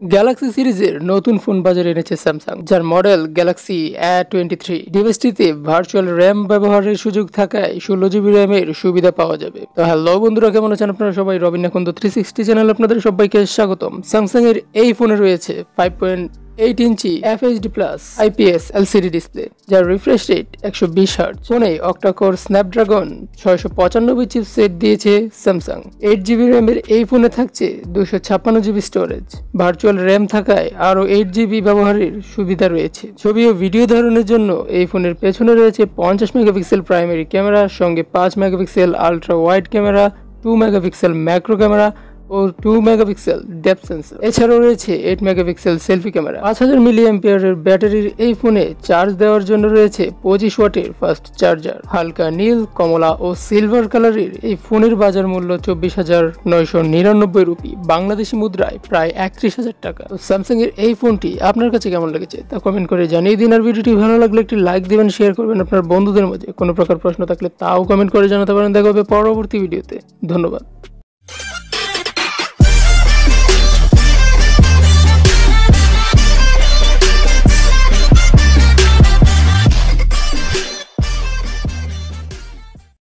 Galaxy সিরিজের নতুন phone বাজারে এনেছে স্যামসাং, যার মডেল গ্যালাক্সি A23। ডিভাইসটিতে ভার্চুয়াল র্যাম ব্যবহারের সুযোগ থাকায় 16 GB র্যামের সুবিধা পাওয়া যাবে। তো হ্যালো বন্ধুরা, কেমন আছেন আপনারা সবাই? রবিন আকন্দ 360 চ্যানেল আপনাদের সবাইকে স্বাগতম। স্যামসাং এর এই ফোনে রয়েছে 5.8 ইঞ্চি FHD+ IPS LCD ডিসপ্লে, যার রিফ্রেশ রেট 120 হার্জ। ফোনে অক্টাকোর স্ন্যাপড্রাগন 695 চিপসেট দিয়েছে স্যামসাং। 8 GB র্যামের এই ফোনে থাকছে 256 GB স্টোরেজ। ভার্চুয়াল র্যাম থাকায় আরও 8 GB ব্যবহারের সুবিধা রয়েছে। ছবি ও ভিডিও ধারণের জন্য এই ফোনের পেছনে রয়েছে 50 মেগাপিক্সেল প্রাইমারি ক্যামেরা, সঙ্গে 5 megapixel ultra wide camera, 2 megapixel macro camera ও 2 মেগাপিক্সেল ডেপথ সেন্সর। এছাড়াও রয়েছে 8 মেগাপিক্সেল সেলফি ক্যামেরা। 5000 মিলিঅ্যাম্পিয়ারের ব্যাটারির এই ফোনে চার্জ দেওয়ার জন্য রয়েছে 25 ওয়াটের ফাস্ট চার্জার। হালকা নীল, কমলা ও সিলভার কালারের এই ফোনের বাজার মূল্য 24,999 রুপি, বাংলাদেশি মুদ্রায় প্রায় 31,000 টাকা। স্যামসাং এর এই ফোনটি আপনার কাছে কেমন লেগেছে তা কমেন্ট করে জানিয়ে দিন। আর ভিডিওটি ভালো লাগলে একটি লাইক দিবেন, শেয়ার করবেন আপনার বন্ধুদের মধ্যে। কোনো প্রকার প্রশ্ন থাকলে তাও কমেন্ট করে জানাতে পারেন। দেখা হবে পরবর্তী ভিডিওতে। ধন্যবাদ।